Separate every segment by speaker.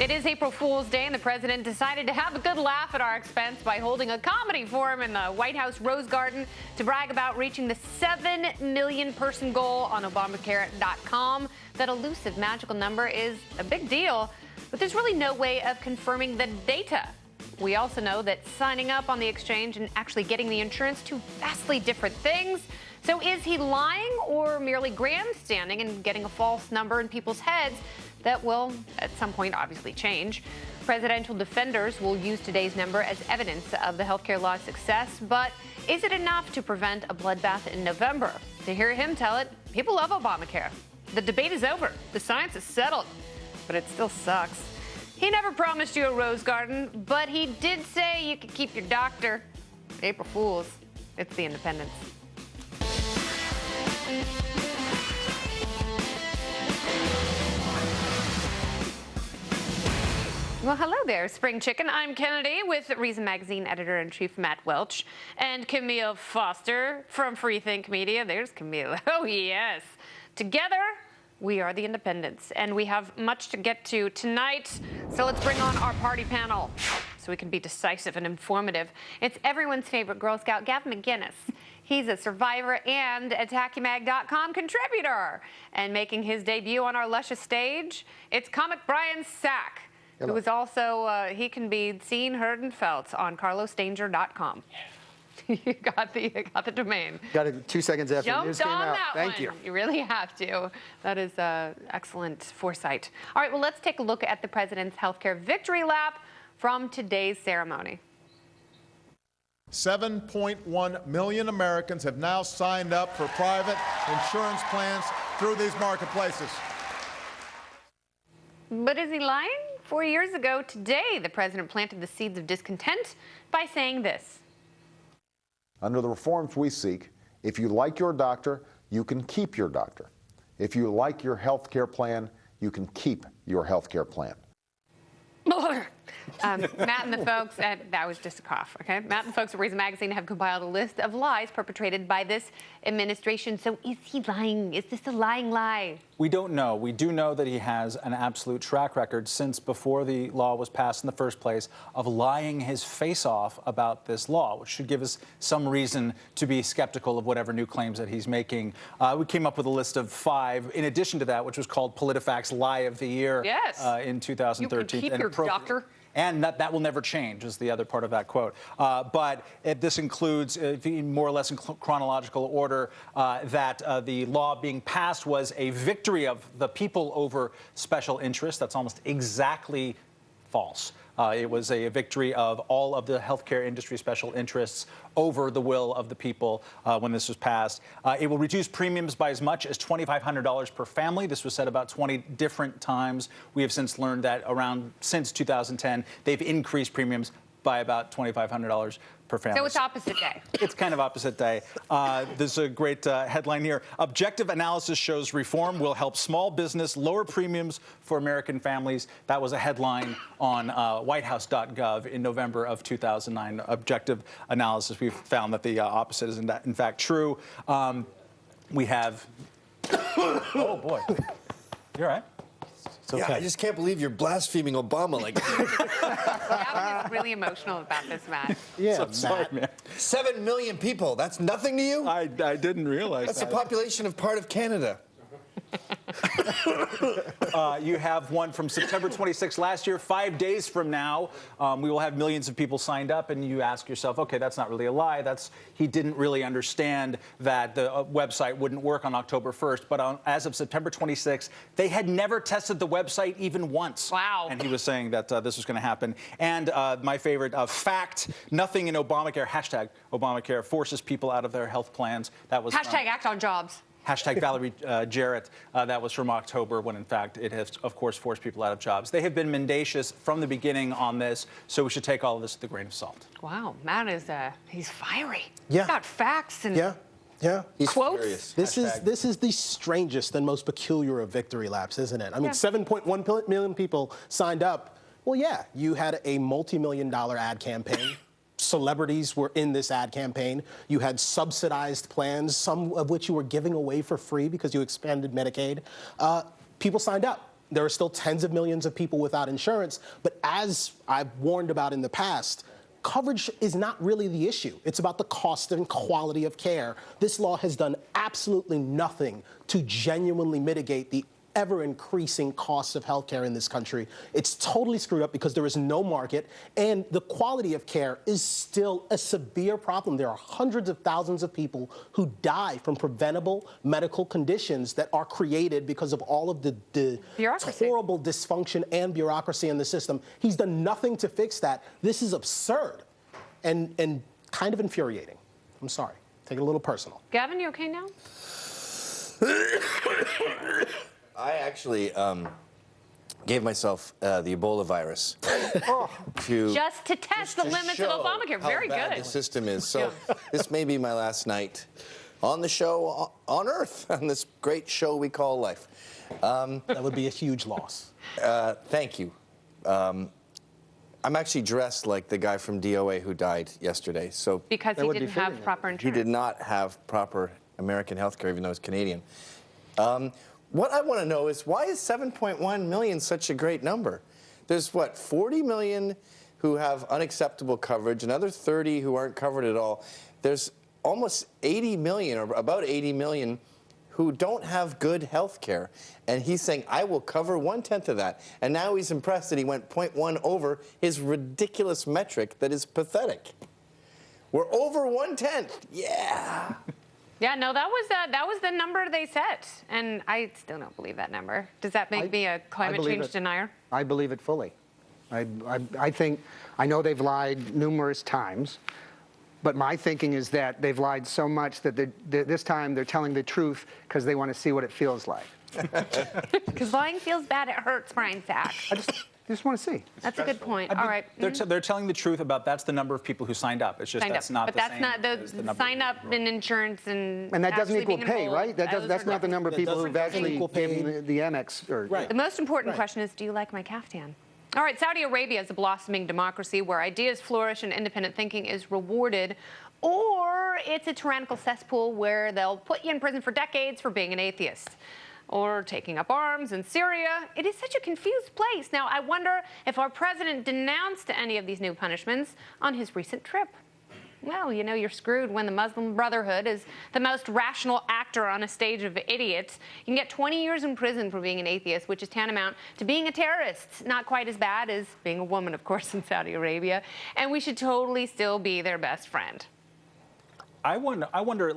Speaker 1: It is April Fool's Day, and the president decided to have a good laugh at our expense by holding a comedy forum in the White House Rose Garden to brag about reaching the 7 million person goal on Obamacare.com. That elusive magical number is a big deal, but there's really no way of confirming the data. We also know that signing up on the exchange and actually getting the insurance, two vastly different things. So is he lying or merely grandstanding and getting a false number in people's heads that will, at some point, obviously change? Presidential defenders will use today's number as evidence of the healthcare law's success, but is it enough to prevent a bloodbath in November? To hear him tell it, people love Obamacare. The debate is over. The science is settled, but it still sucks. He never promised you a rose garden, but he did say you could keep your doctor. April Fools. It's the Independents. Well, hello there, Spring Chicken. I'm Kennedy with Reason Magazine editor-in-chief Matt Welch and Camille Foster from Free Think Media. There's Camille. Oh, yes. Together, we are the Independents, and we have much to get to tonight. So let's bring on our party panel so we can be decisive and informative. It's everyone's favorite Girl Scout, Gavin McGinnis. He's a survivor and a TachyMag.com contributor. And making his debut on our luscious stage, it's comic Brian Sack, who is also, he can be seen, heard, and felt on CarlosDanger.com. You got the domain.
Speaker 2: Got it 2 seconds after the news came out.
Speaker 1: Thank you. You really have to. That is excellent foresight. All right, well, let's take a look at the president's healthcare victory lap from today's ceremony.
Speaker 3: 7.1 million Americans have now signed up for private insurance plans through these marketplaces.
Speaker 1: But is he lying? 4 years ago today, the president planted the seeds of discontent by saying this.
Speaker 4: Under the reforms we seek, if you like your doctor, you can keep your doctor. If you like your health care plan, you can keep your health care plan.
Speaker 1: Matt and the folks, that was just a cough, okay? Matt and the folks at Reason Magazine have compiled a list of lies perpetrated by this administration. So is he lying? Is this a lying lie?
Speaker 5: We don't know. We do know that he has an absolute track record since before the law was passed in the first place of lying his face off about this law, which should give us some reason to be skeptical of whatever new claims that he's making. We came up with a list of 5 in addition to that, which was called PolitiFact's Lie of the Year in 2013.
Speaker 1: You can keep your doctor.
Speaker 5: And that will never change is the other part of that quote. But this includes, more or less in chronological order, that the law being passed was a victory of the people over special interests. That's almost exactly false. It was a victory of all of the healthcare industry special interests over the will of the people when this was passed. It will reduce premiums by as much as $2,500 per family. This was said about 20 different times. We have since learned that since 2010, they've increased premiums by about $2,500 per family.
Speaker 1: So it's opposite day.
Speaker 5: It's kind of opposite day. There's a great headline here. Objective analysis shows reform will help small business lower premiums for American families. That was a headline on whitehouse.gov in November of 2009. Objective analysis. We've found that the opposite is in fact true. We have... Oh, boy. You all right?
Speaker 6: Okay. Yeah, I just can't believe you're blaspheming Obama like that.
Speaker 1: Gavin is really emotional about this, Matt.
Speaker 6: Yeah,
Speaker 5: so sorry, man.
Speaker 6: 7 million people. That's nothing to you?
Speaker 5: I didn't realize
Speaker 6: That's
Speaker 5: that.
Speaker 6: the population of part of Canada.
Speaker 5: You have one from September 26 last year. 5 days from now, we will have millions of people signed up, and you ask yourself, okay, that's not really a lie. He didn't really understand that the website wouldn't work on October 1st. But as of September 26, they had never tested the website even once.
Speaker 1: Wow.
Speaker 5: And he was saying that this was going to happen. And my favorite fact, nothing in Obamacare, hashtag Obamacare, forces people out of their health plans. That was
Speaker 1: hashtag act on jobs.
Speaker 5: Hashtag Valerie Jarrett. That was from October when, in fact, it has, of course, forced people out of jobs. They have been mendacious from the beginning on this, so we should take all of this with a grain of salt.
Speaker 1: Wow, Matt is, he's fiery.
Speaker 7: Yeah.
Speaker 1: He's got facts and
Speaker 7: He's
Speaker 1: quotes.
Speaker 6: Furious.
Speaker 7: This is the strangest and most peculiar of victory laps, isn't it? I mean, 7.1 million people signed up. Well, yeah, you had a multi-million-dollar ad campaign. Celebrities were in this ad campaign. You had subsidized plans, some of which you were giving away for free because you expanded Medicaid. People signed up. There are still tens of millions of people without insurance. But as I've warned about in the past, coverage is not really the issue. It's about the cost and quality of care. This law has done absolutely nothing to genuinely mitigate the ever-increasing costs of healthcare in this country. It's totally screwed up because there is no market, and the quality of care is still a severe problem. There are hundreds of thousands of people who die from preventable medical conditions that are created because of all of the horrible dysfunction and bureaucracy in the system. He's done nothing to fix that. This is absurd and kind of infuriating. I'm sorry. Take it a little personal.
Speaker 1: Gavin, you okay now?
Speaker 6: I actually gave myself the Ebola virus
Speaker 1: just to test the limits of Obamacare. Very
Speaker 6: how bad
Speaker 1: good.
Speaker 6: The system is. So this may be my last night on the show on Earth, on this great show we call life.
Speaker 7: That would be a huge loss.
Speaker 6: Thank you. I'm actually dressed like the guy from DOA who died yesterday. So
Speaker 1: because he didn't have proper insurance.
Speaker 6: He did not have proper American health care, even though he's Canadian. What I want to know is, why is 7.1 million such a great number? There's, what, 40 million who have unacceptable coverage, another 30 who aren't covered at all. There's almost 80 million, or about 80 million, who don't have good health care. And he's saying, I will cover 1/10 of that. And now he's impressed that he went 0.1 over his ridiculous metric that is pathetic. We're over 1/10. Yeah.
Speaker 1: Yeah, no, that was the number they set, and I still don't believe that number. Does that make me a climate change denier?
Speaker 2: I believe it fully. I think, I know they've lied numerous times, but my thinking is that they've lied so much that this time they're telling the truth because they want to see what it feels like.
Speaker 1: Because lying feels bad, it hurts, Brian Sack.
Speaker 2: I just want to see.
Speaker 1: That's a good point. All right.
Speaker 5: They're telling the truth about that's the number of people who signed up. It's just that's not the same.
Speaker 1: But that's not the sign up in insurance and
Speaker 2: that doesn't equal
Speaker 1: being
Speaker 2: pay,
Speaker 1: enrolled.
Speaker 2: right? That's not the number of people who've actually given the Amex.
Speaker 7: Right.
Speaker 1: The most important question is, do you like my caftan? All right, Saudi Arabia is a blossoming democracy where ideas flourish and independent thinking is rewarded, or it's a tyrannical cesspool where they'll put you in prison for decades for being an atheist or taking up arms in Syria. It is such a confused place. Now, I wonder if our president denounced any of these new punishments on his recent trip. Well, you know, you're screwed when the Muslim Brotherhood is the most rational actor on a stage of idiots. You can get 20 years in prison for being an atheist, which is tantamount to being a terrorist. Not quite as bad as being a woman, of course, in Saudi Arabia. And we should totally still be their best friend.
Speaker 5: I wonder,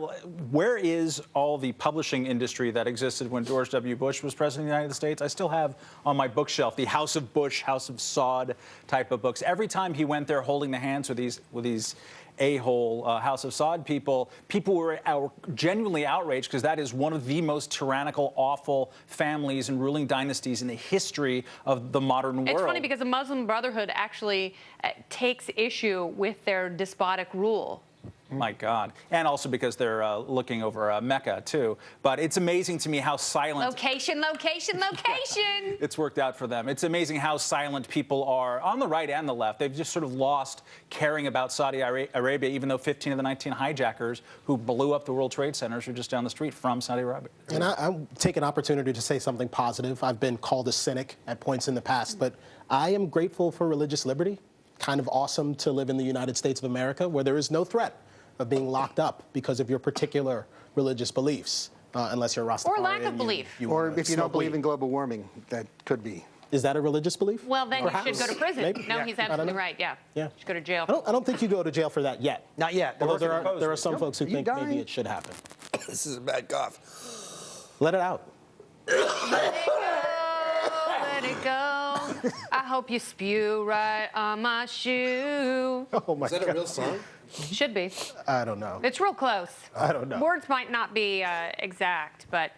Speaker 5: where is all the publishing industry that existed when George W. Bush was president of the United States? I still have on my bookshelf the House of Bush, House of Saud type of books. Every time he went there holding the hands with these a-hole House of Saud people were genuinely outraged because that is one of the most tyrannical, awful families and ruling dynasties in the history of the modern world.
Speaker 1: It's funny because the Muslim Brotherhood actually takes issue with their despotic rule.
Speaker 5: My God. And also because they're looking over Mecca, too. But it's amazing to me how silent...
Speaker 1: Location, location, location!
Speaker 5: It's worked out for them. It's amazing how silent people are on the right and the left. They've just sort of lost caring about Saudi Arabia, even though 15 of the 19 hijackers who blew up the World Trade Centers are just down the street from Saudi Arabia.
Speaker 7: And I take an opportunity to say something positive. I've been called a cynic at points in the past, but I am grateful for religious liberty. Kind of awesome to live in the United States of America where there is no threat of being locked up because of your particular religious beliefs, unless you're Rastafarian.
Speaker 1: Or lack of belief.
Speaker 2: Or if you don't believe in global warming, that could be.
Speaker 7: Is that a religious belief?
Speaker 1: Well, then
Speaker 7: Perhaps.
Speaker 1: you should go to prison.
Speaker 7: Maybe.
Speaker 1: No, he's absolutely right, yeah. You should go to jail.
Speaker 7: I don't think you go to jail for that yet.
Speaker 2: Not yet.
Speaker 7: Although there are some folks who think maybe it should happen.
Speaker 6: This is a bad cough.
Speaker 7: Let it out.
Speaker 1: Let it go. I hope you spew right on my shoe.
Speaker 7: Oh my
Speaker 6: God. Is that a real song?
Speaker 1: Should be.
Speaker 7: I don't know.
Speaker 1: It's real close.
Speaker 7: I don't know.
Speaker 1: Words might not be exact, but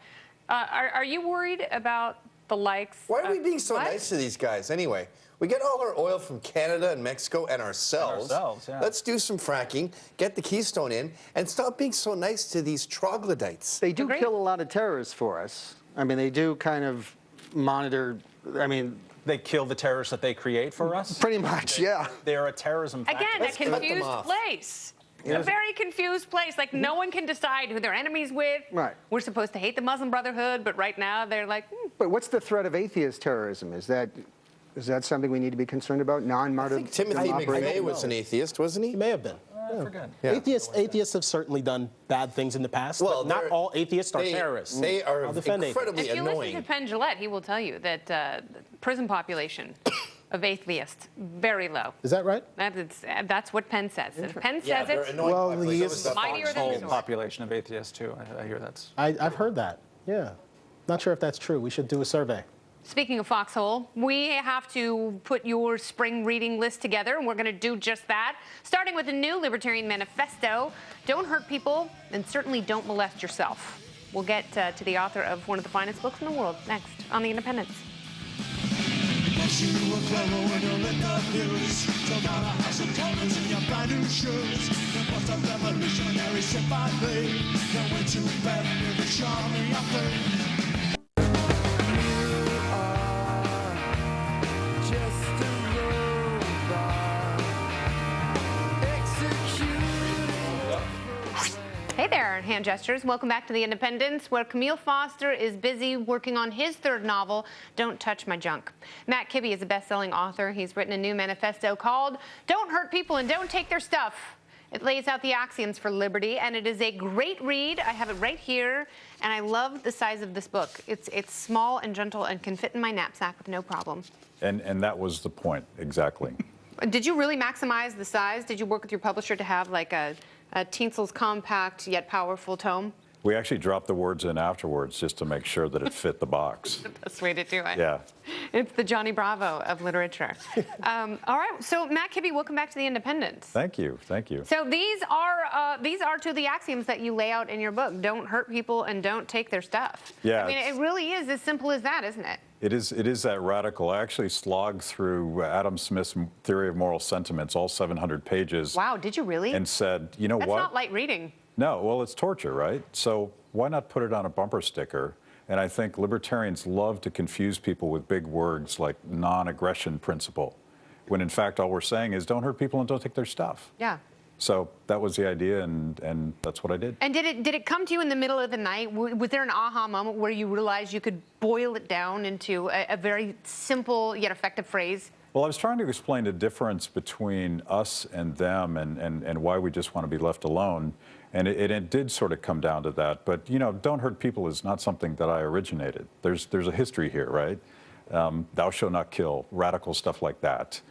Speaker 1: are you worried about the likes?
Speaker 6: Why are we being so nice to these guys anyway? We get all our oil from Canada and Mexico and ourselves.
Speaker 5: Yeah.
Speaker 6: Let's do some fracking, get the Keystone in, and stop being so nice to these troglodytes.
Speaker 2: They do kill a lot of terrorists for us. I mean, they do kind of monitor, I mean...
Speaker 5: They kill the terrorists that they create for us?
Speaker 2: Pretty much, yeah.
Speaker 5: They're a terrorism factor.
Speaker 1: Again, a confused place.
Speaker 2: Yeah.
Speaker 1: A very confused place. Like, no one can decide who they're enemies with.
Speaker 2: Right.
Speaker 1: We're supposed to hate the Muslim Brotherhood, but right now they're like,
Speaker 2: But what's the threat of atheist terrorism? Is that something we need to be concerned about?
Speaker 6: I think Timothy McVeigh was an atheist, wasn't he?
Speaker 7: He may have been.
Speaker 5: I forget.
Speaker 6: Yeah.
Speaker 7: Atheists have certainly done bad things in the past,
Speaker 6: Well,
Speaker 7: but not all atheists are terrorists.
Speaker 6: They are
Speaker 7: I'll defend
Speaker 6: incredibly
Speaker 1: If you listen
Speaker 6: annoying.
Speaker 1: to Penn Jillette, he will tell you that the prison population of atheists, very low.
Speaker 7: Is that right?
Speaker 1: That's what Penn says. If Penn
Speaker 6: Yeah,
Speaker 1: says
Speaker 6: they're
Speaker 1: it,
Speaker 6: annoying.
Speaker 7: Well,
Speaker 6: population.
Speaker 7: he
Speaker 6: So
Speaker 7: is
Speaker 6: is the
Speaker 1: mightier
Speaker 6: Fox
Speaker 1: than
Speaker 6: News.
Speaker 1: the sword.
Speaker 5: Population of atheists, too. I hear that's.
Speaker 7: I've heard that. Yeah. Not sure if that's true. We should do a survey.
Speaker 1: Speaking of Foxhole, we have to put your spring reading list together, and we're going to do just that, starting with a new Libertarian manifesto. Don't hurt people, and certainly don't molest yourself. We'll get to the author of one of the finest books in the world next on The Independents.
Speaker 8: You were clever when you lit the news. Took out a house of colors in your brand new shoes. The bust of revolutionary sympathy. Then went to bed with a charming thing.
Speaker 1: Hey there, hand gestures. Welcome back to The Independents, where Camille Foster is busy working on his third novel, Don't Touch My Junk. Matt Kibbe is a best-selling author. He's written a new manifesto called Don't Hurt People and Don't Take Their Stuff. It lays out the axioms for liberty, and it is a great read. I have it right here, and I love the size of this book. It's small and gentle and can fit in my knapsack with no problem.
Speaker 9: And that was the point, exactly.
Speaker 1: Did you really maximize the size? Did you work with your publisher to have like a Teensel's compact yet powerful tome?
Speaker 9: We actually dropped the words in afterwards just to make sure that it fit the box.
Speaker 1: Best way to do it.
Speaker 9: Yeah.
Speaker 1: It's the Johnny Bravo of literature. All right, so Matt Kibbe, welcome back to The Independents.
Speaker 9: Thank you. Thank you.
Speaker 1: So these are two of the axioms that you lay out in your book. Don't hurt people and don't take their stuff.
Speaker 9: Yeah,
Speaker 1: I mean, it really is as simple as that, isn't it?
Speaker 9: It is that radical. I actually slogged through Adam Smith's Theory of Moral Sentiments, all 700 pages.
Speaker 1: Wow, did you really?
Speaker 9: And said, you know
Speaker 1: That's
Speaker 9: what?
Speaker 1: not light reading.
Speaker 9: No, well, it's torture, right? So why not put it on a bumper sticker? And I think libertarians love to confuse people with big words like non-aggression principle, when in fact all we're saying is don't hurt people and don't take their stuff.
Speaker 1: Yeah.
Speaker 9: So that was the idea, and that's what I did.
Speaker 1: And did it come to you in the middle of the night? Was there an aha moment where you realized you could boil it down into a very simple yet effective phrase?
Speaker 9: Well, I was trying to explain the difference between us and them and why we just want to be left alone. And it did sort of come down to that. But, you know, don't hurt people is not something that I originated. There's a history here, right? Thou shalt not kill, radical stuff like that.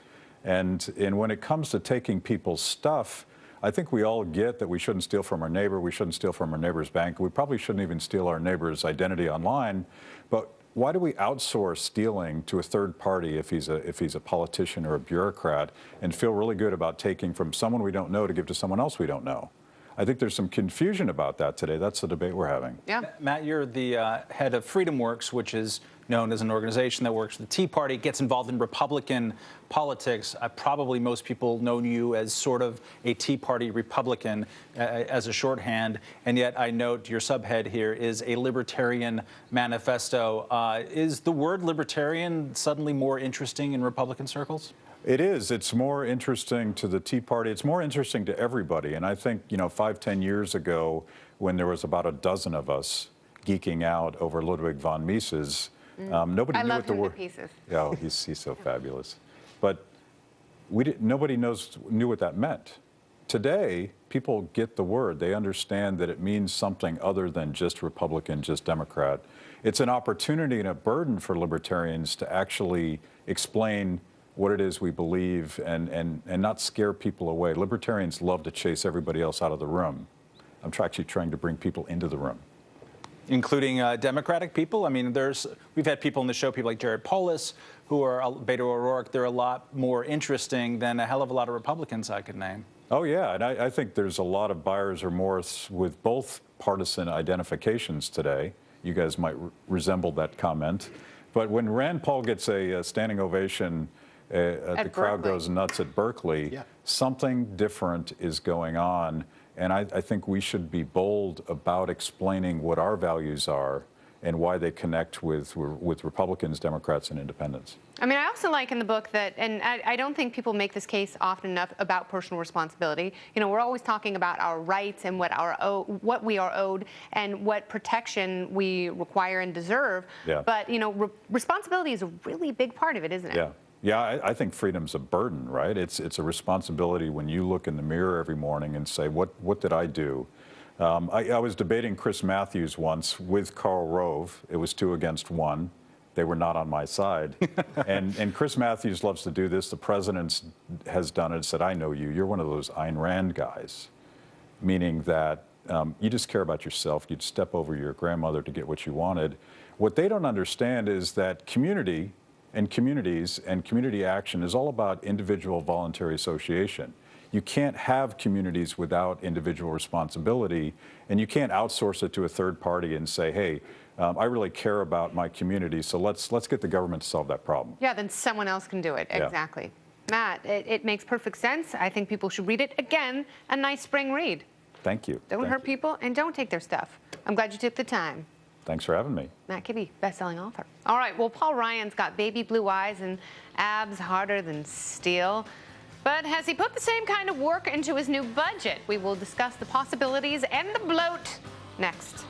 Speaker 9: And when it comes to taking people's stuff, I think we all get that we shouldn't steal from our neighbor, we shouldn't steal from our neighbor's bank, we probably shouldn't even steal our neighbor's identity online. But why do we outsource stealing to a third party if he's a politician or a bureaucrat and feel really good about taking from someone we don't know to give to someone else we don't know? I think there's some confusion about that today. That's the debate we're having.
Speaker 1: Yeah.
Speaker 5: Matt, you're the head of Freedom Works, which is known as an organization that works for the Tea Party, gets involved in Republican politics. Probably most people know you as sort of a Tea Party Republican as a shorthand, and yet I note your subhead here is a Libertarian Manifesto. Is the word libertarian suddenly more interesting in Republican circles?
Speaker 9: It is. It's more interesting to the Tea Party. It's more interesting to everybody. And I think, 5-10 years ago, when there was about a dozen of us geeking out over Ludwig von Mises, nobody knew what the word.
Speaker 1: Pieces.
Speaker 9: Oh, he's so fabulous. But nobody knew what that meant. Today, people get the word. They understand that it means something other than just Republican, just Democrat. It's an opportunity and a burden for libertarians to actually explain what it is we believe and not scare people away. Libertarians love to chase everybody else out of the room. I'm actually trying to bring people into the room.
Speaker 5: Including Democratic people? I mean, we've had people on the show, people like Jared Polis, who are Beto O'Rourke. They're a lot more interesting than a hell of a lot of Republicans I could name.
Speaker 9: Oh, yeah, and I think there's a lot of buyer's remorse with both partisan identifications today. You guys might resemble that comment. But when Rand Paul gets a standing ovation, the crowd goes nuts at Berkeley.
Speaker 7: Yeah.
Speaker 9: Something different is going on, and I think we should be bold about explaining what our values are and why they connect with Republicans, Democrats, and independents.
Speaker 1: I mean, I also like in the book that, and I don't think people make this case often enough about personal responsibility. You know, we're always talking about our rights and what we are owed and what protection we require and deserve.
Speaker 9: Yeah.
Speaker 1: But, you know, responsibility is a really big part of it, isn't it?
Speaker 9: Yeah. Yeah, I think freedom's a burden, right? It's a responsibility when you look in the mirror every morning and say, what did I do? I was debating Chris Matthews once with Karl Rove. It was 2 against 1. They were not on my side. and Chris Matthews loves to do this. The president has done it, said, I know you. You're one of those Ayn Rand guys, meaning that you just care about yourself. You'd step over your grandmother to get what you wanted. What they don't understand is that community and communities and community action is all about individual voluntary association. You can't have communities without individual responsibility, and you can't outsource it to a third party and say, hey, I really care about my community, so let's get the government to solve that problem.
Speaker 1: Yeah, then someone else can do it.
Speaker 9: Yeah.
Speaker 1: Exactly. Matt, it makes perfect sense. I think people should read it. Again, a nice spring read.
Speaker 9: Thank you.
Speaker 1: Don't hurt people and don't take their stuff. I'm glad you took the time.
Speaker 9: Thanks for having me.
Speaker 1: Matt Kibbe, best-selling author. All right, well, Paul Ryan's got baby blue eyes and abs harder than steel. But has he put the same kind of work into his new budget? We will discuss the possibilities and the bloat next.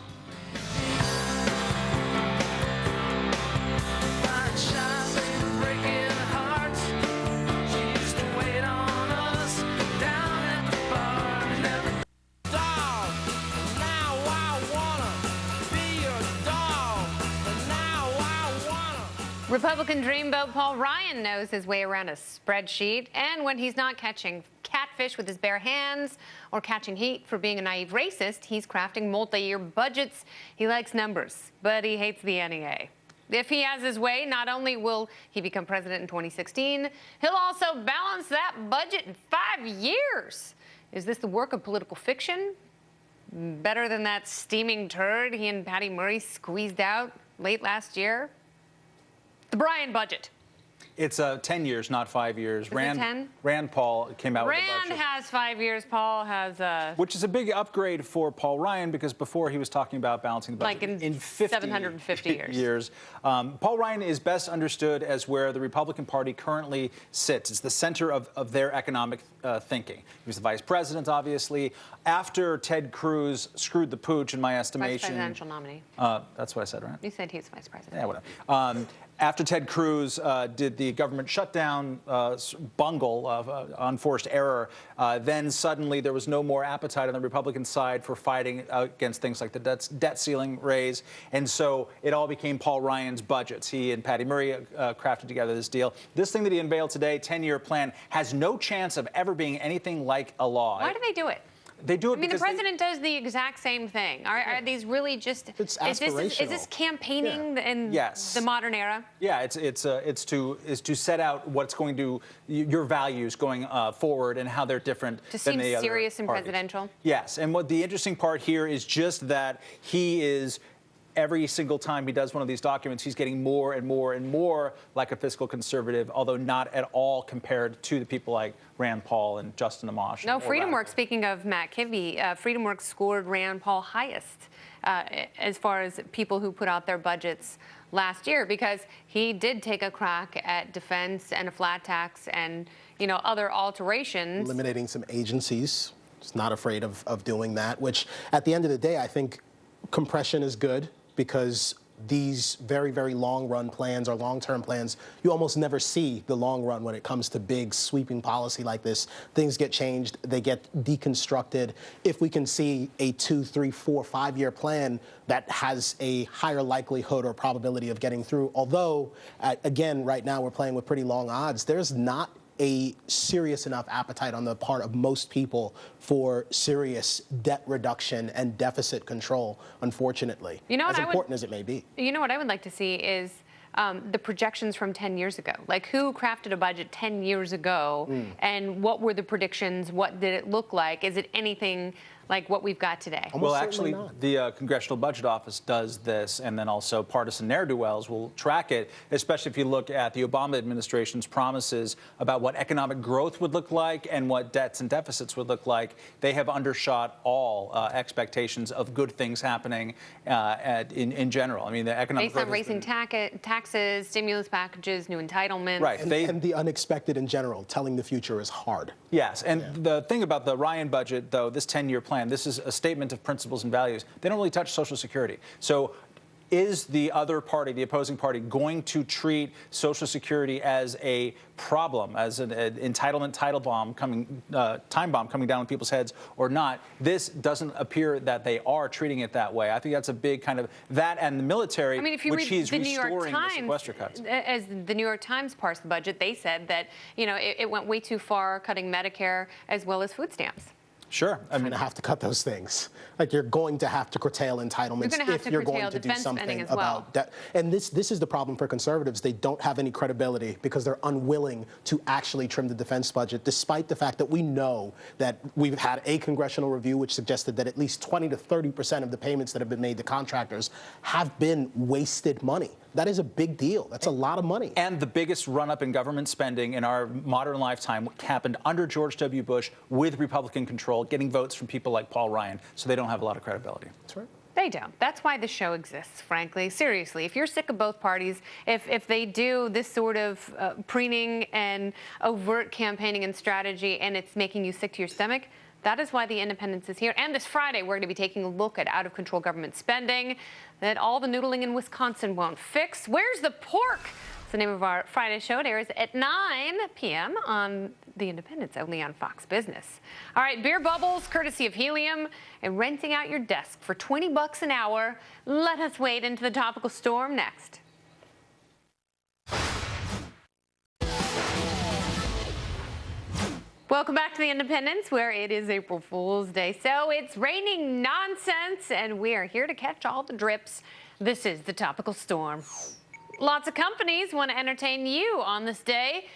Speaker 1: Republican dreamboat Paul Ryan knows his way around a spreadsheet, and when he's not catching catfish with his bare hands or catching heat for being a naive racist, he's crafting multi-year budgets. He likes numbers, but he hates the NEA. If he has his way, not only will he become president in 2016, he'll also balance that budget in 5 years. Is this the work of political fiction? Better than that steaming turd he and Patty Murray squeezed out late last year? The Bryan budget.
Speaker 5: It's 10 years, not 5 years.
Speaker 1: Is it 10?
Speaker 5: Rand Paul came out with a budget.
Speaker 1: Rand has 5 years. Paul has
Speaker 5: which is a big upgrade for Paul Ryan, because before he was talking about balancing the budget
Speaker 1: like in
Speaker 5: 50
Speaker 1: 750 years.
Speaker 5: Paul Ryan is best understood as where the Republican Party currently sits. It's the center of their economic thinking. He was the vice president, obviously. After Ted Cruz screwed the pooch, in my estimation.
Speaker 1: Vice presidential nominee.
Speaker 5: That's what I said, right?
Speaker 1: You said he was vice president.
Speaker 5: Yeah, whatever. After Ted Cruz did the government shutdown bungle of unforced error, then suddenly there was no more appetite on the Republican side for fighting against things like the debt ceiling raise. And so it all became Paul Ryan's budgets. He and Patty Murray crafted together this deal. This thing that he unveiled today, 10-year plan, has no chance of ever being anything like a law.
Speaker 1: Why do they do it?
Speaker 5: They do it
Speaker 1: I mean, the
Speaker 5: because
Speaker 1: president does the exact same thing. Are these really just?
Speaker 7: It's aspirational.
Speaker 1: Is this campaigning in
Speaker 5: Yes.
Speaker 1: the modern era?
Speaker 5: Yeah, it's to set out what's going to your values going forward and how they're different
Speaker 1: To
Speaker 5: than
Speaker 1: seem
Speaker 5: the other
Speaker 1: serious and
Speaker 5: parties.
Speaker 1: presidential.
Speaker 5: Yes, and what the interesting part here is just that he is. Every single time he does one of these documents, he's getting more and more and more like a fiscal conservative, although not at all compared to the people like Rand Paul and Justin Amash.
Speaker 1: No, FreedomWorks, speaking of Matt Kibbe, FreedomWorks scored Rand Paul highest as far as people who put out their budgets last year, because he did take a crack at defense and a flat tax and, you know, other alterations.
Speaker 7: Eliminating some agencies. He's not afraid of doing that, which at the end of the day, I think compression is good, because these very, very long-run plans or long-term plans, you almost never see the long run when it comes to big sweeping policy like this. Things get changed, they get deconstructed. If we can see a 2, 3, 4, 5-year plan that has a higher likelihood or probability of getting through, although, again, right now we're playing with pretty long odds, there's not a serious enough appetite on the part of most people for serious debt reduction and deficit control, unfortunately,
Speaker 1: you know,
Speaker 7: as important as it may be.
Speaker 1: You know what I would like to see is the projections from 10 years ago. Like, who crafted a budget 10 years ago, and what were the predictions? What did it look like? Is it anything like what we've got today.
Speaker 5: Well, actually, the Congressional Budget Office does this, and then also partisan ne'er-do-wells will track it, especially if you look at the Obama administration's promises about what economic growth would look like and what debts and deficits would look like. They have undershot all expectations of good things happening in general. I mean, the economic
Speaker 1: based on raising taxes, stimulus packages, new entitlements.
Speaker 5: Right.
Speaker 7: And the unexpected in general, telling the future is hard.
Speaker 5: Yes, and the thing about the Ryan budget, though, this 10-year plan, this is a statement of principles and values. They don't really touch Social Security. So is the other party, the opposing party, going to treat Social Security as a problem, as an entitlement time bomb coming down on people's heads or not? This doesn't appear that they are treating it that way. I think that's a big kind of that, and the military,
Speaker 1: I mean, if you
Speaker 5: which
Speaker 1: read
Speaker 5: he's
Speaker 1: the New York
Speaker 5: restoring the
Speaker 1: Times,
Speaker 5: sequester cuts.
Speaker 1: as the New York Times parsed the budget, they said that, you know, it went way too far cutting Medicare as well as food stamps.
Speaker 5: Sure.
Speaker 7: I mean, have to cut those things. Like, you're going to have to curtail entitlements if you're going to do something about debt. And this is the problem for conservatives. They don't have any credibility because they're unwilling to actually trim the defense budget, despite the fact that we know that we've had a congressional review which suggested that at least 20 to 30% of the payments that have been made to contractors have been wasted money. That is a big deal. That's a lot of money.
Speaker 5: And the biggest run-up in government spending in our modern lifetime happened under George W. Bush with Republican control, getting votes from people like Paul Ryan, so they don't have a lot of credibility.
Speaker 7: That's right.
Speaker 1: They don't. That's why the show exists, frankly. Seriously, if you're sick of both parties, if they do this sort of preening and overt campaigning and strategy and it's making you sick to your stomach, that is why the Independents is here. And this Friday, we're going to be taking a look at out-of-control government spending that all the noodling in Wisconsin won't fix. Where's the pork? It's the name of our Friday show. It airs at 9 p.m. on The Independents, only on Fox Business. All right, beer bubbles, courtesy of Helium, and renting out your desk for $20 an hour. Let us wade into the topical storm next. Welcome back to The Independents, where it is April Fool's Day. So it's raining nonsense, and we are here to catch all the drips. This is the topical storm. Lots of companies want to entertain you on this day.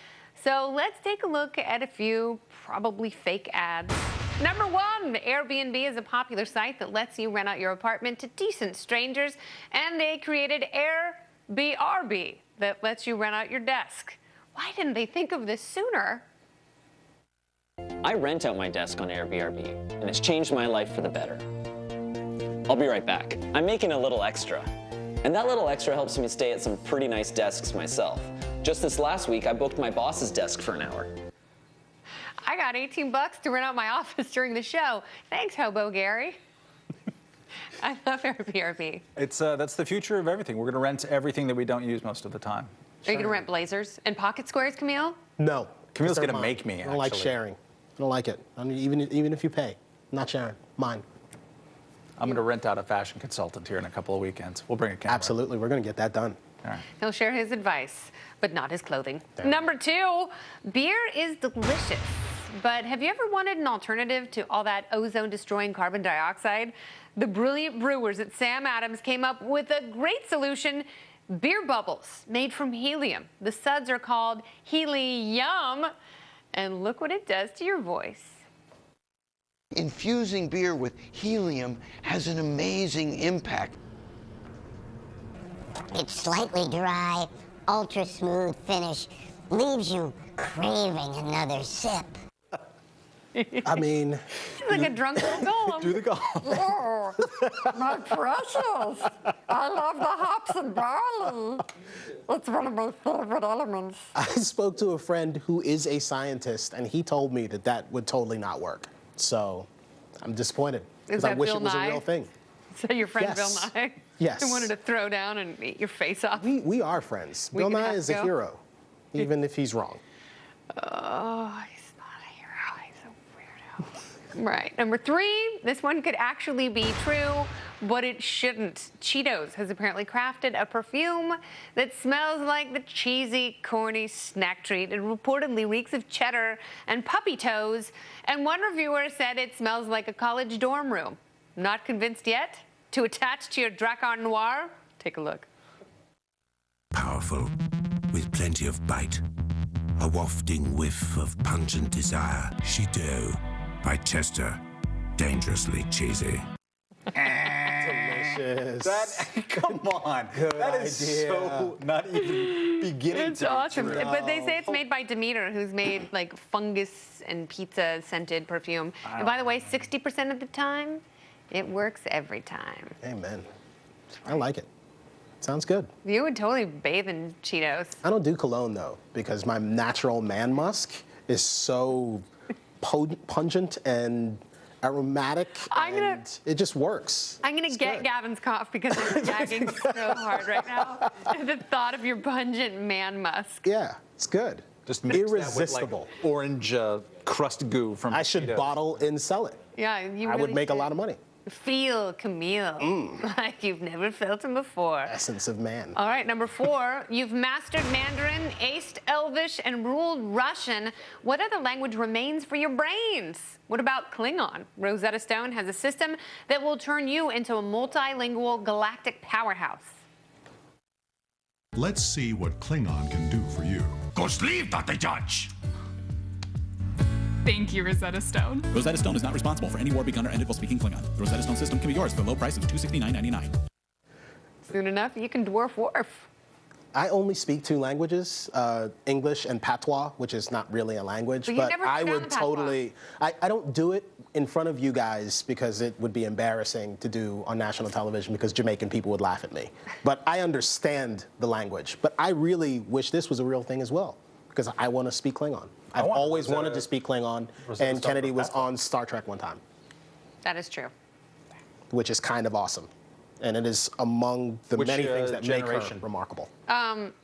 Speaker 1: So let's take a look at a few probably fake ads. Number one, Airbnb is a popular site that lets you rent out your apartment to decent strangers, and they created Airbnb that lets you rent out your desk. Why didn't they think of this sooner?
Speaker 10: I rent out my desk on Airbnb, and it's changed my life for the better. I'll be right back. I'm making a little extra, and that little extra helps me stay at some pretty nice desks myself. Just this last week, I booked my boss's desk for an hour.
Speaker 1: I got $18 to rent out my office during the show. Thanks, Hobo Gary. I love Airbnb.
Speaker 5: That's the future of everything. We're going to rent everything that we don't use most of the time.
Speaker 1: Are you going to rent blazers and pocket squares, Camille?
Speaker 7: No.
Speaker 5: Camille's going to make me,
Speaker 7: I don't like sharing. I don't like it. I mean, even if you pay, I'm not sharing. Mine.
Speaker 5: I'm going to rent out a fashion consultant here in a couple of weekends. We'll bring a camera.
Speaker 7: Absolutely. We're going to get that done.
Speaker 5: All right.
Speaker 1: He'll share his advice, but not his clothing.
Speaker 7: Damn.
Speaker 1: Number two, beer is delicious. But have you ever wanted an alternative to all that ozone-destroying carbon dioxide? The brilliant brewers at Sam Adams came up with a great solution: beer bubbles made from helium. The suds are called Helium, and look what it does to your voice.
Speaker 11: Infusing beer with helium has an amazing impact.
Speaker 12: It's slightly dry, ultra smooth finish, leaves you craving another sip.
Speaker 7: I mean,
Speaker 1: like a drunk little golem.
Speaker 5: Do the golem.
Speaker 12: Oh, my precious. I love the hops and barley. It's one of my favorite elements.
Speaker 7: I spoke to a friend who is a scientist, and he told me that that would totally not work. So I'm disappointed because I wish it was a real thing.
Speaker 1: So your friend
Speaker 7: Yes.
Speaker 1: Bill Nye?
Speaker 7: Yes.
Speaker 1: I wanted to throw down and eat your face off.
Speaker 7: We are friends.
Speaker 1: We
Speaker 7: Bill
Speaker 1: can
Speaker 7: Nye
Speaker 1: have
Speaker 7: is
Speaker 1: to
Speaker 7: a
Speaker 1: go.
Speaker 7: hero, even if he's wrong.
Speaker 1: Oh, he's not a hero. He's a weirdo. Right. Number three, this one could actually be true, but it shouldn't. Cheetos has apparently crafted a perfume that smells like the cheesy, corny snack treat. It reportedly reeks of cheddar and puppy toes, and one reviewer said it smells like a college dorm room. Not convinced yet? To attach to your Dracar Noir? Take a look.
Speaker 13: Powerful, with plenty of bite. A wafting whiff of pungent desire. Cheeto by Chester. dangerously cheesy.
Speaker 7: Delicious.
Speaker 5: Come on. That is so not even beginning
Speaker 1: It's
Speaker 5: to be
Speaker 1: awesome.
Speaker 5: true.
Speaker 1: But they say it's made by Demeter, who's made like fungus and pizza scented perfume. And by the way, 60% of the time, it works every time.
Speaker 7: Amen. I like it. Sounds good.
Speaker 1: You would totally bathe in Cheetos.
Speaker 7: I don't do cologne though, because my natural man musk is so pungent and aromatic, and it just works.
Speaker 1: I'm gonna get Gavin's cough because I'm gagging so hard right now. The thought of your pungent man musk.
Speaker 7: Yeah, it's good.
Speaker 5: Just mix
Speaker 7: irresistible.
Speaker 5: That with, like, orange crust goo from
Speaker 7: I should
Speaker 5: Cheetos.
Speaker 7: bottle and sell it.
Speaker 1: Yeah, you
Speaker 7: I
Speaker 1: really
Speaker 7: would make a
Speaker 1: should.
Speaker 7: lot of money.
Speaker 1: Feel Camille like you've never felt him before.
Speaker 7: Essence of man.
Speaker 1: All right, number 4, you've mastered Mandarin, aced Elvish, and ruled Russian. What other language remains for your brains? What about Klingon? Rosetta Stone has a system that will turn you into a multilingual galactic powerhouse.
Speaker 8: Let's see what Klingon can do for you.
Speaker 13: Go sleep, Dr. Judge!
Speaker 14: Thank you, Rosetta Stone.
Speaker 15: Rosetta Stone is not responsible for any war begun or ended while speaking Klingon. The Rosetta Stone system can be yours for the low price of $269.99.
Speaker 1: Soon enough, you can dwarf Worf.
Speaker 7: I only speak 2 languages, English and patois, which is not really a language,
Speaker 1: But you
Speaker 7: but
Speaker 1: never
Speaker 7: I
Speaker 1: put down
Speaker 7: would
Speaker 1: the patois.
Speaker 7: totally, I don't do it in front of you guys because it would be embarrassing to do on national television because Jamaican people would laugh at me. But I understand the language, but I really wish this was a real thing as well because I want to speak Klingon. I've always wanted to speak Klingon, and Kennedy was on Star Trek one time,
Speaker 1: That is true.
Speaker 7: which is kind of awesome. And it is among the
Speaker 5: Which,
Speaker 7: many things that make her
Speaker 5: generation?
Speaker 7: remarkable.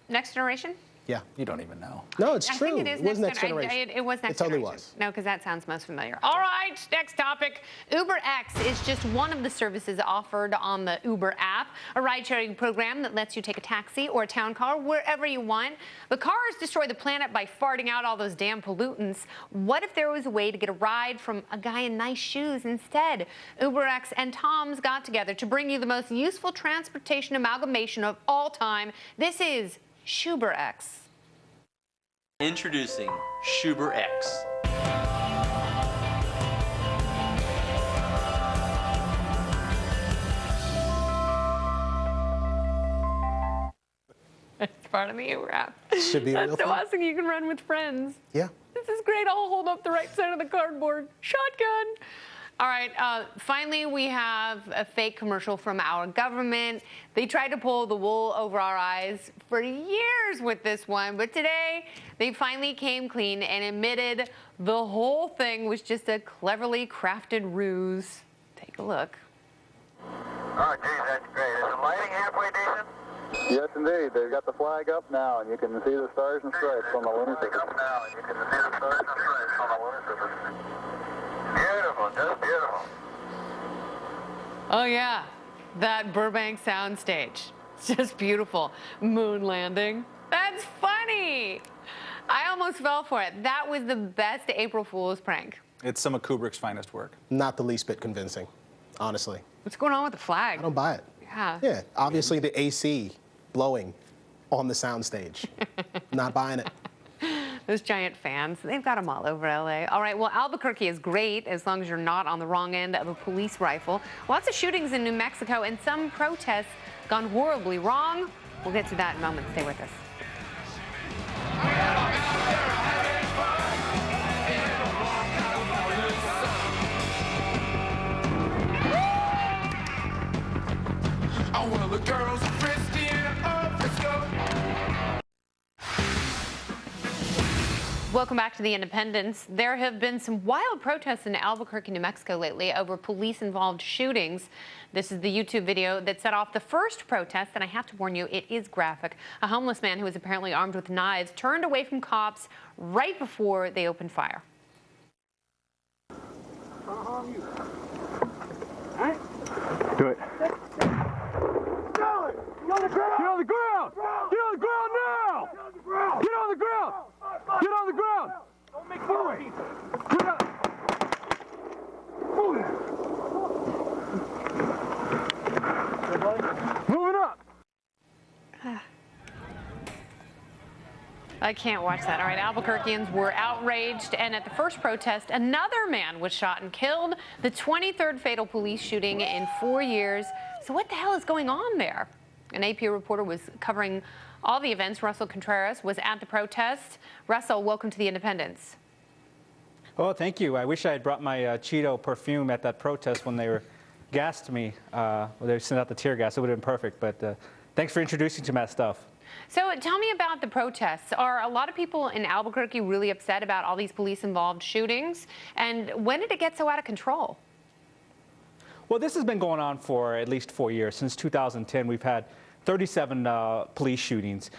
Speaker 1: Next Generation?
Speaker 7: Yeah.
Speaker 5: You don't even know.
Speaker 7: No, it's
Speaker 1: I
Speaker 7: true.
Speaker 1: think it is
Speaker 7: was
Speaker 1: Next
Speaker 7: Next Generation.
Speaker 1: It was Next
Speaker 7: It totally
Speaker 1: Generation.
Speaker 7: was.
Speaker 1: No, because that sounds most familiar. All right, next topic. UberX is just one of the services offered on the Uber app, a ride-sharing program that lets you take a taxi or a town car wherever you want. But cars destroy the planet by farting out all those damn pollutants. What if there was a way to get a ride from a guy in nice shoes instead? UberX and Tom's got together to bring you the most useful transportation amalgamation of all time. This is SchuberX.
Speaker 16: Introducing SchuberX.
Speaker 1: It's part of the Uber app.
Speaker 7: Should be a real
Speaker 1: That's so
Speaker 7: thing.
Speaker 1: awesome. You can run with friends.
Speaker 7: Yeah.
Speaker 1: This is great. I'll hold up the right side of the cardboard. Shotgun. All right, finally, we have a fake commercial from our government. They tried to pull the wool over our eyes for years with this one, but today they finally came clean and admitted the whole thing was just a cleverly crafted ruse. Take a look.
Speaker 17: Oh, geez, that's great. Is the lighting halfway decent? Yes, indeed. They've got the flag up now, and you can see the stars and stripes on the lunar surface. Up now, and you can see the stars and stripes on the lunar surface. Beautiful, just beautiful.
Speaker 1: Oh, yeah, that Burbank soundstage. It's just beautiful. Moon landing. That's funny. I almost fell for it. That was the best April Fool's prank.
Speaker 5: It's some of Kubrick's finest work.
Speaker 7: Not the least bit convincing, honestly.
Speaker 1: What's going on with the flag?
Speaker 7: I don't buy it.
Speaker 1: Yeah.
Speaker 7: Yeah, obviously the AC blowing on the soundstage. Not buying it.
Speaker 1: Those giant fans, they've got them all over LA. All right, well, Albuquerque is great as long as you're not on the wrong end of a police rifle. Lots of shootings in New Mexico and some protests gone horribly wrong. We'll get to that in a moment. Stay with us.
Speaker 8: Oh, well, the girls are frisky and Frisco.
Speaker 1: Welcome back to the Independents. There have been some wild protests in Albuquerque, New Mexico lately over police-involved shootings. This is the YouTube video that set off the first protest, and I have to warn you, it is graphic. A homeless man who was apparently armed with knives turned away from cops right before they opened fire.
Speaker 17: Do it. Get on the ground! Get on the ground! Get on the ground now! Get on the ground! Get on the ground! Don't make noise! Get up! Moving up!
Speaker 1: I can't watch that. All right, Albuquerqueans were outraged, and at the first protest, another man was shot and killed. The 23rd fatal police shooting in 4 years. So what the hell is going on there? An AP reporter was covering all the events. Russell Contreras was at the protest. Russell, welcome to the Independents.
Speaker 14: Oh, thank you. I wish I had brought my Cheeto perfume at that protest when they were gassed me. When they sent out the tear gas. It would have been perfect. But thanks for introducing to my stuff.
Speaker 1: So tell me about the protests. Are a lot of people in Albuquerque really upset about all these police-involved shootings? And when did it get so out of control?
Speaker 14: Well, this has been going on for at least 4 years. Since 2010, we've had 37 police shootings.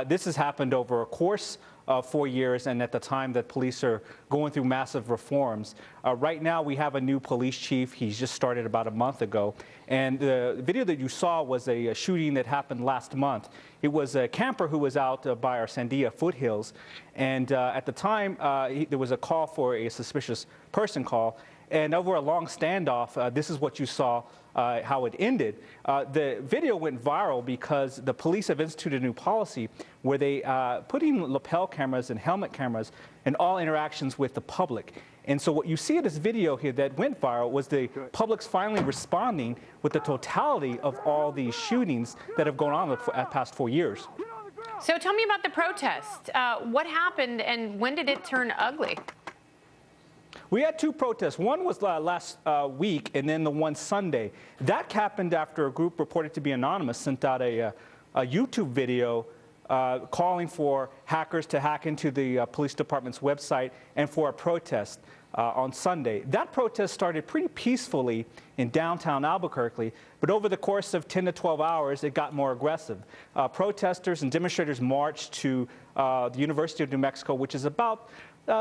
Speaker 14: This has happened over a course of 4 years, and at the time that police are going through massive reforms. Right now, we have a new police chief. He's just started about a month ago. And the video that you saw was a shooting that happened last month. It was a camper who was out by our Sandia foothills. And at the time, there was a call for a suspicious person call. And over a long standoff, this is what you saw, how it ended. The video went viral because the police have instituted a new policy where they putting lapel cameras and helmet cameras in all interactions with the public. And so what you see in this video here that went viral was the public's finally responding with the totality of all these shootings that have gone on the past 4 years.
Speaker 1: So tell me about the protest. What happened and when did it turn ugly?
Speaker 14: We had two protests. One was last week, and then the one Sunday. That happened after a group reported to be anonymous sent out a YouTube video calling for hackers to hack into the police department's website and for a protest on Sunday. That protest started pretty peacefully in downtown Albuquerque, but over the course of 10 to 12 hours, it got more aggressive. Protesters and demonstrators marched to the University of New Mexico, which is about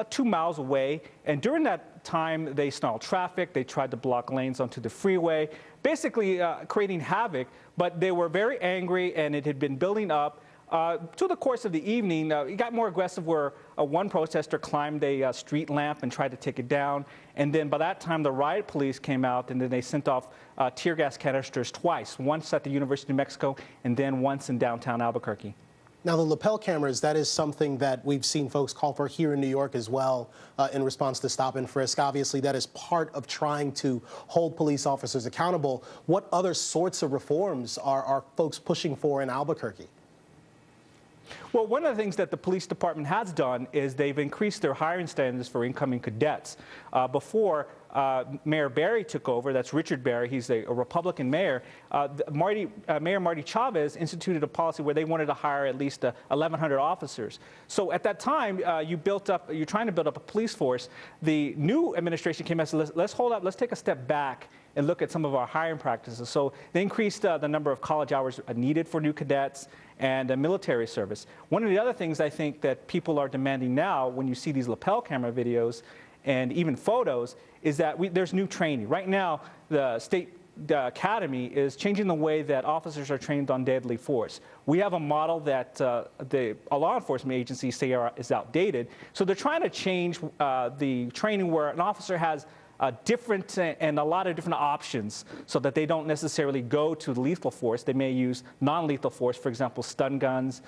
Speaker 14: 2 miles away, and during that time they snarled traffic, they tried to block lanes onto the freeway, basically creating havoc, but they were very angry and it had been building up. To the course of the evening, it got more aggressive where one protester climbed a street lamp and tried to take it down, and then by that time the riot police came out and then they sent off tear gas canisters twice, once at the University of New Mexico and then once in downtown Albuquerque.
Speaker 7: Now, the lapel cameras, that is something that we've seen folks call for here in New York as well in response to stop and frisk. Obviously, that is part of trying to hold police officers accountable. What other sorts of reforms are folks pushing for in Albuquerque?
Speaker 14: Well, one of the things that the police department has done is they've increased their hiring standards for incoming cadets. Before Mayor Barry took over, that's Richard Barry, he's a Republican mayor, Mayor Marty Chavez instituted a policy where they wanted to hire at least 1,100 officers. So at that time, you're trying to build up a police force. The new administration came and said, let's hold up, let's take a step back and look at some of our hiring practices. So they increased the number of college hours needed for new cadets and military service. One of the other things I think that people are demanding now when you see these lapel camera videos and even photos is that there's new training. Right now, the state academy is changing the way that officers are trained on deadly force. We have a model that the law enforcement agencies say is outdated. So they're trying to change the training where an officer has different and a lot of different options so that they don't necessarily go to lethal force. They may use non-lethal force, for example, stun guns,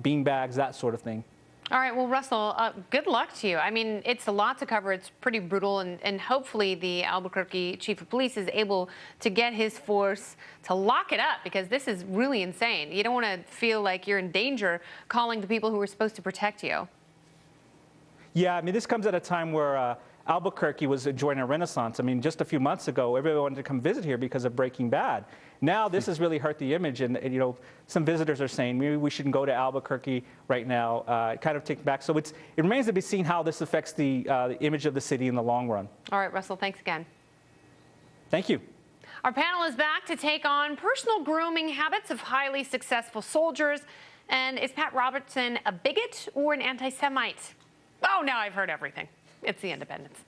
Speaker 14: bean bags, that sort of thing.
Speaker 1: All right, well, Russell, good luck to you. I mean, it's a lot to cover. It's pretty brutal, and hopefully the Albuquerque chief of police is able to get his force to lock it up, because this is really insane. You don't want to feel like you're in danger calling the people who are supposed to protect you.
Speaker 14: Yeah, I mean, this comes at a time where Albuquerque was enjoying a renaissance. I mean, just a few months ago, everyone wanted to come visit here because of Breaking Bad. Now this has really hurt the image, and you know, some visitors are saying maybe we shouldn't go to Albuquerque right now. Kind of take back. So it remains to be seen how this affects the image of the city in the long run.
Speaker 1: All right, Russell, thanks again.
Speaker 14: Thank you.
Speaker 1: Our panel is back to take on personal grooming habits of highly successful soldiers. And is Pat Robertson a bigot or an anti-Semite? Oh, now I've heard everything. It's the Independents.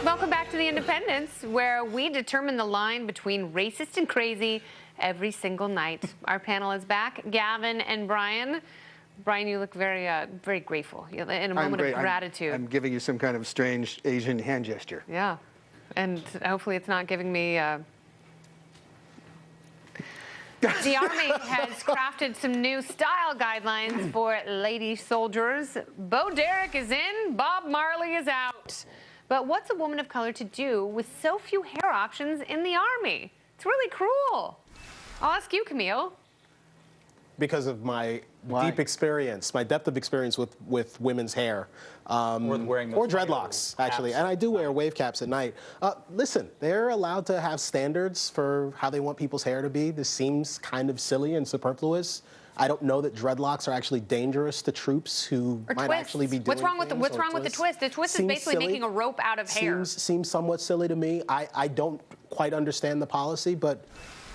Speaker 1: Welcome back to the Independents, where we determine the line between racist and crazy every single night. Our panel is back, Gavin and Brian. Brian, you look very, very grateful. In a moment of gratitude.
Speaker 2: I'm giving you some kind of strange Asian hand gesture.
Speaker 1: Yeah. And hopefully it's not giving me... The Army has crafted some new style guidelines for lady soldiers. Bo Derek is in, Bob Marley is out. But what's a woman of color to do with so few hair options in the Army? It's really cruel. I'll ask you, Camille.
Speaker 7: Because of my deep experience, my depth of experience with women's hair.
Speaker 5: Or wearing those
Speaker 7: dreadlocks, actually. And I do wear wave caps at night. Listen, they're allowed to have standards for how they want people's hair to be. This seems kind of silly and superfluous. I don't know that dreadlocks are actually dangerous to troops who might actually be doing
Speaker 1: What's wrong with the twist? The twist is basically
Speaker 7: silly.
Speaker 1: making a rope out of hair.
Speaker 7: Seems somewhat silly to me. I don't quite understand the policy, but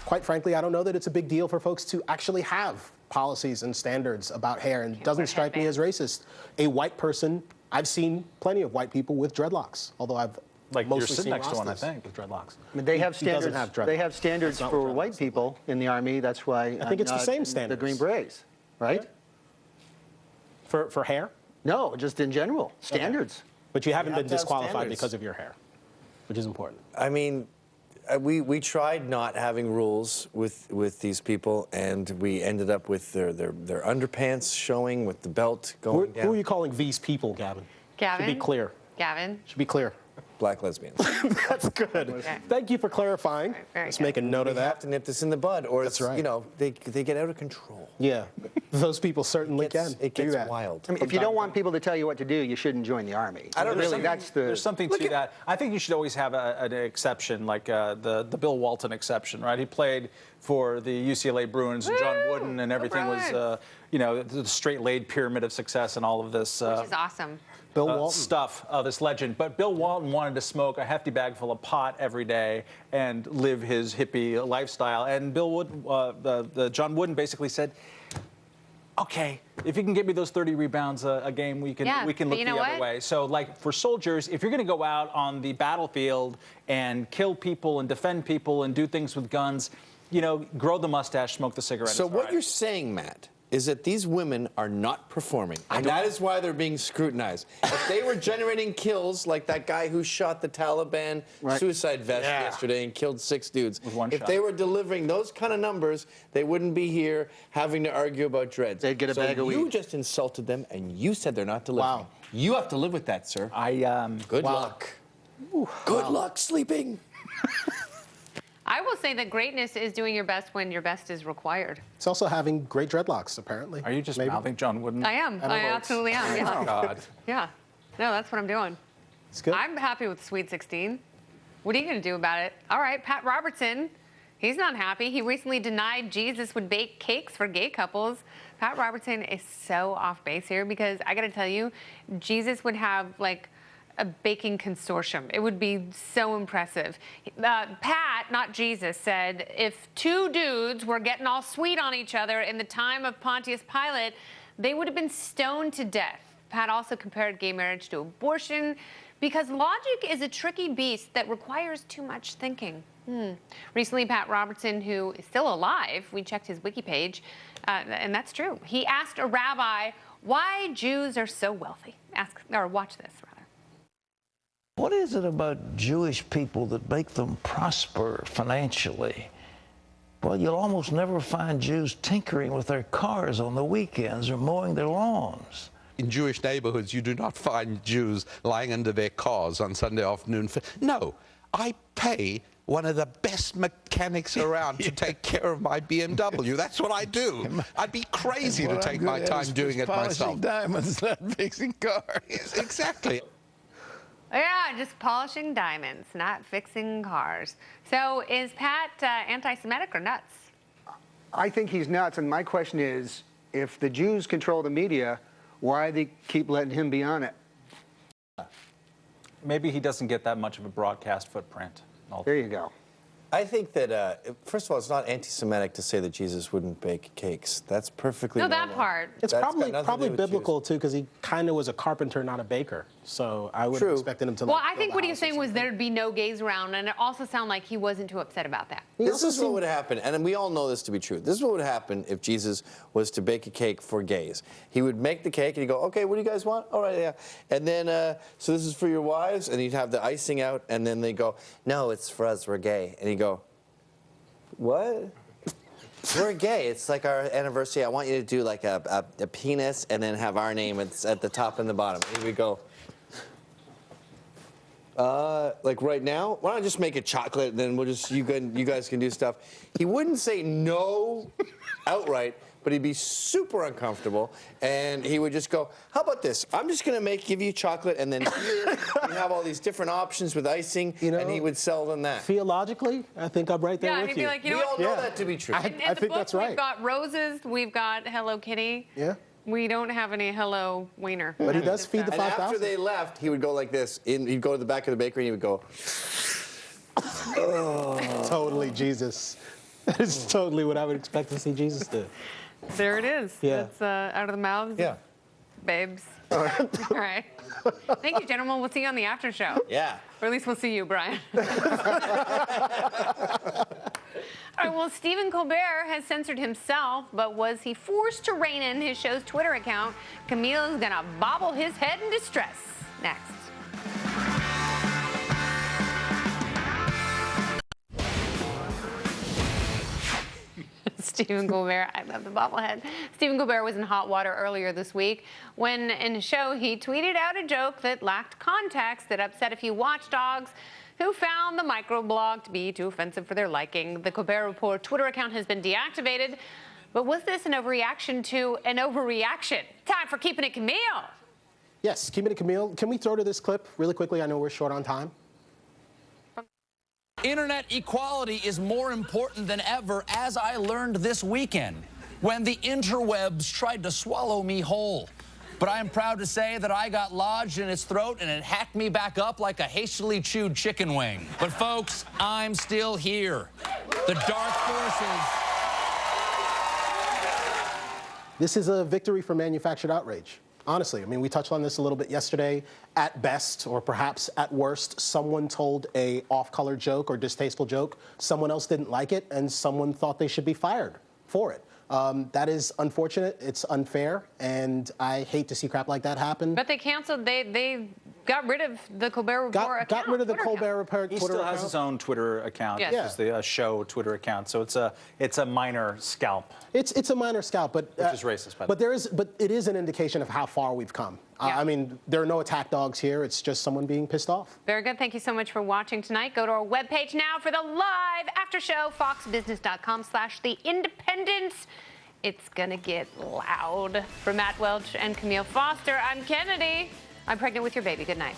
Speaker 7: quite frankly, I don't know that it's a big deal for folks to actually have policies and standards about hair, and it doesn't strike me as racist. A white person, I've seen plenty of white people with dreadlocks, although I've mostly
Speaker 5: you're sitting
Speaker 7: seen
Speaker 5: next to one, I
Speaker 7: Rastas
Speaker 5: think,
Speaker 7: with dreadlocks.
Speaker 2: I mean, they have
Speaker 7: He doesn't
Speaker 2: standards.
Speaker 7: have dreadlocks.
Speaker 2: They have standards for white people in the Army. That's why
Speaker 7: I think it's the same standards.
Speaker 2: The Green Berets, right?
Speaker 7: For hair?
Speaker 2: No, just in general, standards.
Speaker 7: But you haven't
Speaker 6: have
Speaker 7: been
Speaker 6: to have
Speaker 7: disqualified
Speaker 6: standards.
Speaker 7: because of your hair, which is important.
Speaker 6: I mean, we tried not having rules with these people, and we ended up with their underpants showing with the belt going down.
Speaker 7: Who are you calling these people, Gavin?
Speaker 1: Gavin?
Speaker 7: Should be clear.
Speaker 1: Gavin?
Speaker 7: Should be clear.
Speaker 6: Black lesbians.
Speaker 7: That's good.
Speaker 1: Okay.
Speaker 7: Thank you for clarifying. Let's make a note of
Speaker 6: We
Speaker 7: that.
Speaker 6: have to nip this in the bud, or
Speaker 7: That's
Speaker 6: it's,
Speaker 7: right.
Speaker 6: you know, they get out of control.
Speaker 7: Yeah, those people certainly can.
Speaker 6: It
Speaker 7: do
Speaker 6: gets
Speaker 7: that.
Speaker 6: wild.
Speaker 2: I mean, if you don't want people to tell you what to do, you shouldn't join the Army.
Speaker 5: I don't
Speaker 2: really,
Speaker 5: know.
Speaker 2: that's the.
Speaker 5: There's something to that. I think you should always have an exception, like the Bill Walton exception, right? He played for the UCLA Bruins, and John Wooden, and everything was, you know, the straight-laid pyramid of success and all of this.
Speaker 1: Which is awesome.
Speaker 7: Bill Walton.
Speaker 5: Stuff, this legend. But Bill Walton wanted to smoke a hefty bag full of pot every day and live his hippie lifestyle. And John Wooden basically said, okay, if you can get me those 30 rebounds a game, we can look the other way. So, like, for soldiers, if you're going to go out on the battlefield and kill people and defend people and do things with guns, you know, grow the mustache, smoke the cigarette.
Speaker 6: So what you're saying, Matt, is that these women are not performing, and that is why they're being scrutinized. If they were generating kills like that guy who shot the Taliban suicide vest yesterday and killed 6 dudes, if they were delivering those kind of numbers, they wouldn't be here having to argue about dreads.
Speaker 2: They'd get a bag of weed.
Speaker 6: You just insulted them, and you said they're not delivering. Wow. You have to live with that, sir. Good luck. Good luck sleeping.
Speaker 1: I will say that greatness is doing your best when your best is required.
Speaker 7: It's also having great dreadlocks, apparently.
Speaker 5: Are you just mouthing John Wooden?
Speaker 1: I am. I absolutely am. Yeah.
Speaker 5: Oh, God.
Speaker 1: Yeah. No, that's what I'm doing.
Speaker 7: It's good.
Speaker 1: I'm happy with Sweet 16. What are you going to do about it? All right, Pat Robertson. He's not happy. He recently denied Jesus would bake cakes for gay couples. Pat Robertson is so off base here because I got to tell you, Jesus would have like a baking consortium. It would be so impressive. Pat, not Jesus, said if 2 dudes were getting all sweet on each other in the time of Pontius Pilate, they would have been stoned to death. Pat also compared gay marriage to abortion because logic is a tricky beast that requires too much thinking. Recently, Pat Robertson, who is still alive, we checked his wiki page, and that's true. He asked a rabbi why Jews are so wealthy. Watch this, rather.
Speaker 11: What is it about Jewish people that make them prosper financially? Well, you'll almost never find Jews tinkering with their cars on the weekends or mowing their lawns.
Speaker 18: In Jewish neighborhoods, you do not find Jews lying under their cars on Sunday afternoon. No, I pay one of the best mechanics around to take care of my BMW. That's what I do. I'd be crazy to take my time doing it myself.
Speaker 11: Polishing diamonds, not fixing cars.
Speaker 18: Exactly.
Speaker 1: Yeah, just polishing diamonds, not fixing cars. So is Pat anti-Semitic or nuts?
Speaker 2: I think he's nuts, and my question is, if the Jews control the media, why do they keep letting him be on it?
Speaker 5: Maybe he doesn't get that much of a broadcast footprint.
Speaker 2: There you go.
Speaker 6: I think that, first of all, it's not anti-Semitic to say that Jesus wouldn't bake cakes. That's perfectly normal.
Speaker 1: that part.
Speaker 7: It's
Speaker 6: That's got nothing to
Speaker 7: probably
Speaker 6: do with
Speaker 7: biblical, too, because he kind of was a carpenter, not a baker. So I would have expected him to,
Speaker 1: Well, I think what he was saying was there'd be no gays around, and it also sounded like he wasn't too upset about that.
Speaker 6: This is what would happen, and we all know this to be true. This is what would happen if Jesus was to bake a cake for gays. He would make the cake, and he'd go, okay, what do you guys want? All right, yeah. And then, so this is for your wives, and he'd have the icing out, and then they go, no, it's for us, we're gay. And he'd go, what? We're gay. It's like our anniversary. I want you to do like a penis and then have our name at the top and the bottom. And we go, like right now, why don't I just make a chocolate and then we'll just, you guys can do stuff. He wouldn't say no outright, but he'd be super uncomfortable, and he would just go, how about this? I'm just going to give you chocolate, and then here you have all these different options with icing, and he would sell them that.
Speaker 7: Theologically, I think I'm right there
Speaker 1: Yeah,
Speaker 7: with
Speaker 1: he'd be
Speaker 7: you.
Speaker 1: like, you know
Speaker 6: We
Speaker 1: what?
Speaker 6: all know that to be true.
Speaker 7: I
Speaker 1: In the
Speaker 7: think
Speaker 1: book,
Speaker 7: that's right.
Speaker 1: We've got roses, we've got Hello Kitty.
Speaker 7: Yeah.
Speaker 1: We don't have any Hello Wiener.
Speaker 7: But he does feed the
Speaker 6: And
Speaker 7: 5,000.
Speaker 6: after they left, he would go like this. He'd go to the back of the bakery, and he would go,
Speaker 7: Totally Jesus. That is totally what I would expect to see Jesus do.
Speaker 1: There it is.
Speaker 7: Yeah.
Speaker 1: It's out of the mouths.
Speaker 6: Yeah.
Speaker 1: Babes. All right. Thank you, gentlemen. We'll see you on the after show.
Speaker 6: yeah.
Speaker 1: Or at least we'll see you, Brian. All right, well, Stephen Colbert has censored himself, but was he forced to rein in his show's Twitter account? Camille is going to bobble his head in distress. Next. Stephen Colbert, I love the bobblehead. Stephen Colbert was in hot water earlier this week when, in a show, he tweeted out a joke that lacked context that upset a few watchdogs who found the microblog to be too offensive for their liking. The Colbert Report Twitter account has been deactivated. But was this an overreaction to an overreaction? Time for Keeping It Camille.
Speaker 7: Yes, Keeping It Camille. Can we throw to this clip really quickly? I know we're short on time.
Speaker 19: Internet equality is more important than ever, as I learned this weekend when the interwebs tried to swallow me whole. But I am proud to say that I got lodged in its throat and it hacked me back up like a hastily chewed chicken wing. But folks, I'm still here. The dark forces.
Speaker 7: This is a victory for manufactured outrage. Honestly, I mean, we touched on this a little bit yesterday. At best, or perhaps at worst, someone told a off-color joke or distasteful joke. Someone else didn't like it, and someone thought they should be fired for it. That is unfortunate. It's unfair, and I hate to see crap like that happen.
Speaker 1: But they canceled, they got rid of the Colbert Report account.
Speaker 7: Got rid of the
Speaker 1: Twitter
Speaker 7: Colbert Report
Speaker 5: He
Speaker 7: Twitter
Speaker 5: still
Speaker 7: account.
Speaker 5: has his own Twitter account.
Speaker 1: Yes.
Speaker 5: It's the show Twitter account. So it's a minor scalp.
Speaker 7: It's a minor scalp, but
Speaker 5: Which is racist, by the way.
Speaker 7: but it is an indication of how far we've come.
Speaker 1: Yeah.
Speaker 7: I mean, there are no attack dogs here. It's just someone being pissed off.
Speaker 1: Very good. Thank you so much for watching tonight. Go to our webpage now for the live after show, foxbusiness.com/The Independents. It's gonna get loud. For Matt Welch and Camille Foster, I'm Kennedy. I'm pregnant with your baby. Good night.